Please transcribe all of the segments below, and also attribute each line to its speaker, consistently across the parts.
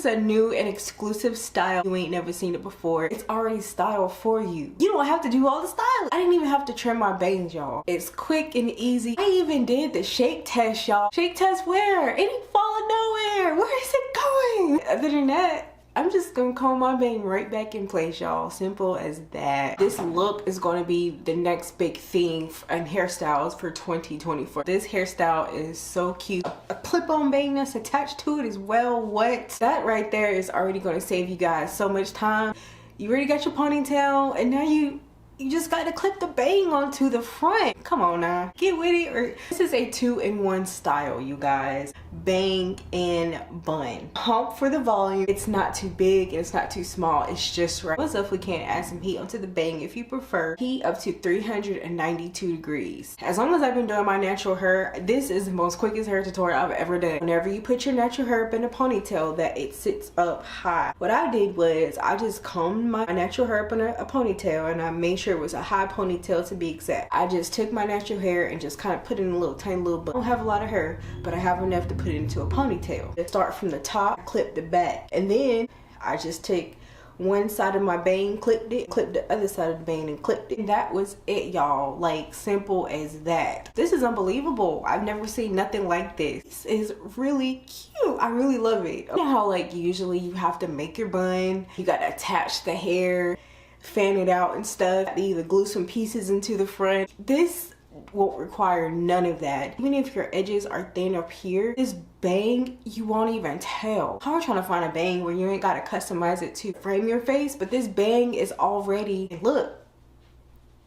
Speaker 1: is a new and exclusive style. You ain't never seen it before. It's already styled for you. You don't have to do all the styling. I didn't even have to trim my bangs, y'all. It's quick and easy. I even did the shake test, y'all. Shake test where? It ain't falling nowhere. Where is it going? Other than that, I'm just gonna comb my bang right back in place, y'all. Simple as that. This look is gonna be the next big thing in hairstyles for 2024. This hairstyle is so cute. A clip-on bang that's attached to it as well. What? That right there is already gonna save you guys so much time. You already got your ponytail, and now you just got to clip the bang onto the front. Come on now, get with it. This is a 2-in-1 style, you guys. Bang and bun. Hump for the volume. It's not too big and it's not too small. It's just right. What's up, we can add some heat onto the bang if you prefer. Heat up to 392 degrees. As long as I've been doing my natural hair, this is the most quickest hair tutorial I've ever done. Whenever you put your natural hair up in a ponytail, that it sits up high. What I did was I just combed my natural hair up in a ponytail, and I made sure it was a high ponytail to be exact. I just took my natural hair and just kind of put it in a little tiny little bun. I don't have a lot of hair, but I have enough to put it into a ponytail. Just start from the top, clip the back, and then I just take one side of my bang, clipped it, clipped the other side of the bang and clipped it. And that was it, y'all. Like, simple as that. This is unbelievable. I've never seen nothing like this. This is really cute. I really love it. You know how like usually you have to make your bun, you gotta attach the hair, fan it out and stuff, either glue some pieces into the front. This won't require none of that. Even if your edges are thin up here, this bang, you won't even tell. How are you trying to find a bang where you ain't gotta customize it to frame your face? But this bang is already, look,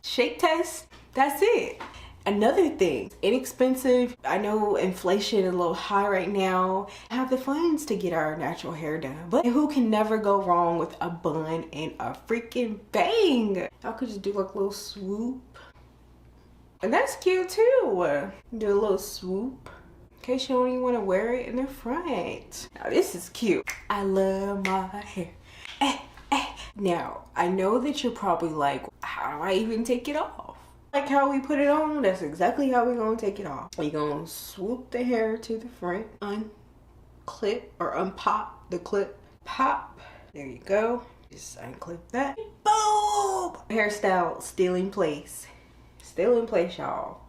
Speaker 1: shake test, that's it. Another thing, inexpensive. I know inflation is a little high right now. I have the funds to get our natural hair done, but who can never go wrong with a bun and a freaking bang? Y'all could just do like a little swoop. And that's cute too. Do a little swoop in case you don't even want to wear it in the front. Now this is cute. I love my hair. Now, I know that you're probably like, how do I even take it off? Like how we put it on, that's exactly how we're gonna take it off. You're gonna swoop the hair to the front, unclip or unpop the clip, pop. There you go. Just unclip that. Boom! Hairstyle still in place. Still in place, y'all.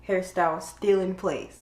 Speaker 1: Hairstyle still in place.